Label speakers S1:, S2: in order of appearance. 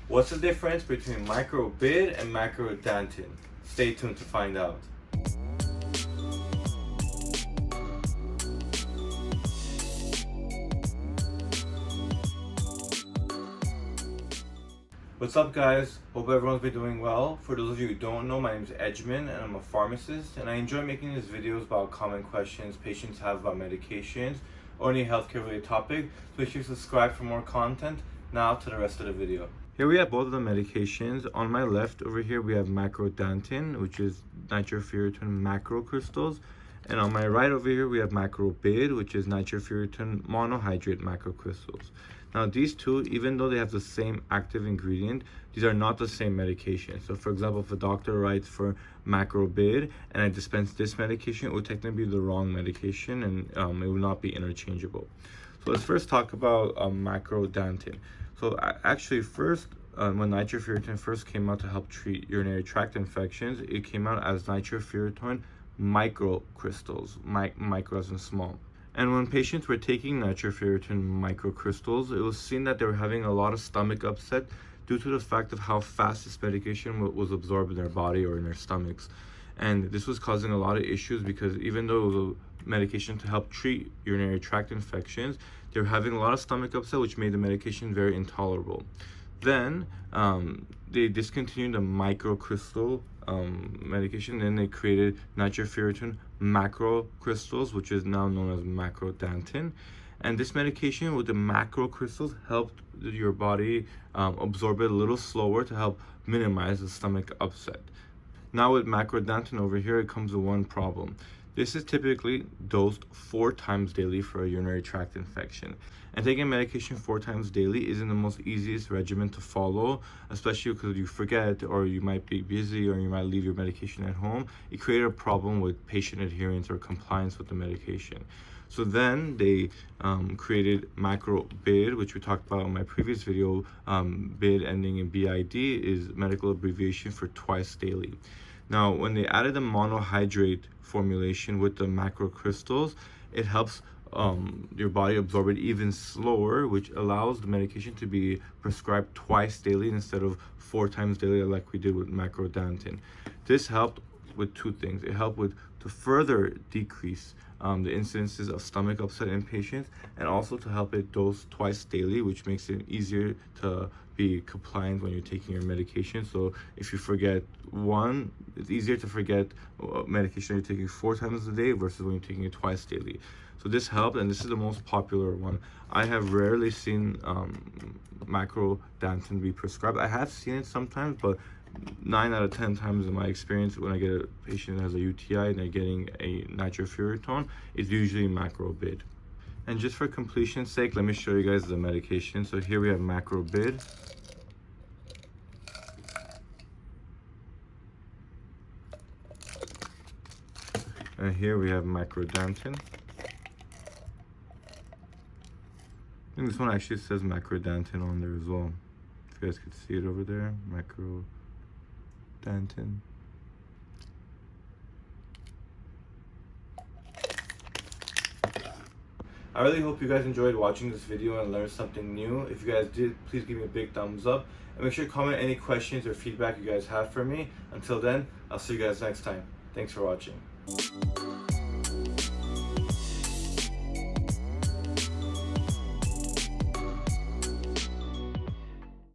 S1: What's the difference between Macrobid and Macrodantin? Stay tuned to find out. What's up, guys? Hope everyone's been doing well. For those of you who don't know, my name is Edgman and I'm a pharmacist, and I enjoy making these videos about common questions patients have about medications or any healthcare related topic. So make sure you subscribe for more content. Now to the rest of the video. Here we have both of the medications. On my left over here we have Macrodantin, which is nitrofurantoin macrocrystals. And on my right over here we have Macrobid, which is nitrofurantoin monohydrate macrocrystals. Now these two, even though they have the same active ingredient, these are not the same medication. So for example, if a doctor writes for Macrobid and I dispense this medication, it would technically be the wrong medication, and it would not be interchangeable. So let's first talk about Macrodantin. So actually first, when nitrofurantoin first came out to help treat urinary tract infections, it came out as nitrofurantoin macrocrystals, micro as in small. And when patients were taking nitrofurantoin macrocrystals, it was seen that they were having a lot of stomach upset due to the fact of how fast this medication was absorbed in their body or in their stomachs. And this was causing a lot of issues because even though it was a medication to help treat urinary tract infections, they were having a lot of stomach upset, which made the medication very intolerable. Then they discontinued the microcrystal medication. Then they created nitrofurantoin macrocrystals, which is now known as Macrodantin. And this medication with the macrocrystals helped your body absorb it a little slower to help minimize the stomach upset. Now with Macrodantin over here, it comes with one problem. This is typically dosed 4 times daily for a urinary tract infection. And taking medication 4 times daily isn't the most easiest regimen to follow, especially because you forget, or you might be busy, or you might leave your medication at home. It created a problem with patient adherence or compliance with the medication. So then they created Macrobid, which we talked about in my previous video. BID ending in BID is medical abbreviation for twice daily. Now, when they added the monohydrate formulation with the macrocrystals, it helps your body absorb it even slower, which allows the medication to be prescribed twice daily instead of 4 times daily like we did with Macrodantin. This helped with 2 things. It helped to further decrease the incidences of stomach upset in patients, and also to help it dose twice daily, which makes it easier to be compliant when you're taking your medication. So if you forget one, it's easier to forget medication you're taking 4 times a day versus when you're taking it twice daily. So this helped, and this is the most popular one. I have rarely seen Macrodantin be prescribed. I have seen it sometimes, but 9 out of 10 times in my experience, when I get a patient that has a UTI and they're getting a nitrofurantoin, it's usually Macrobid. And just for completion's sake, let me show you guys the medication. So here we have Macrobid. And here we have Macrodantin. I think this one actually says Macrodantin on there as well. If you guys could see it over there, Macrodantin. I really hope you guys enjoyed watching this video and learned something new. If you guys did, please give me a big thumbs up. And make sure to comment any questions or feedback you guys have for me. Until then, I'll see you guys next time. Thanks for watching.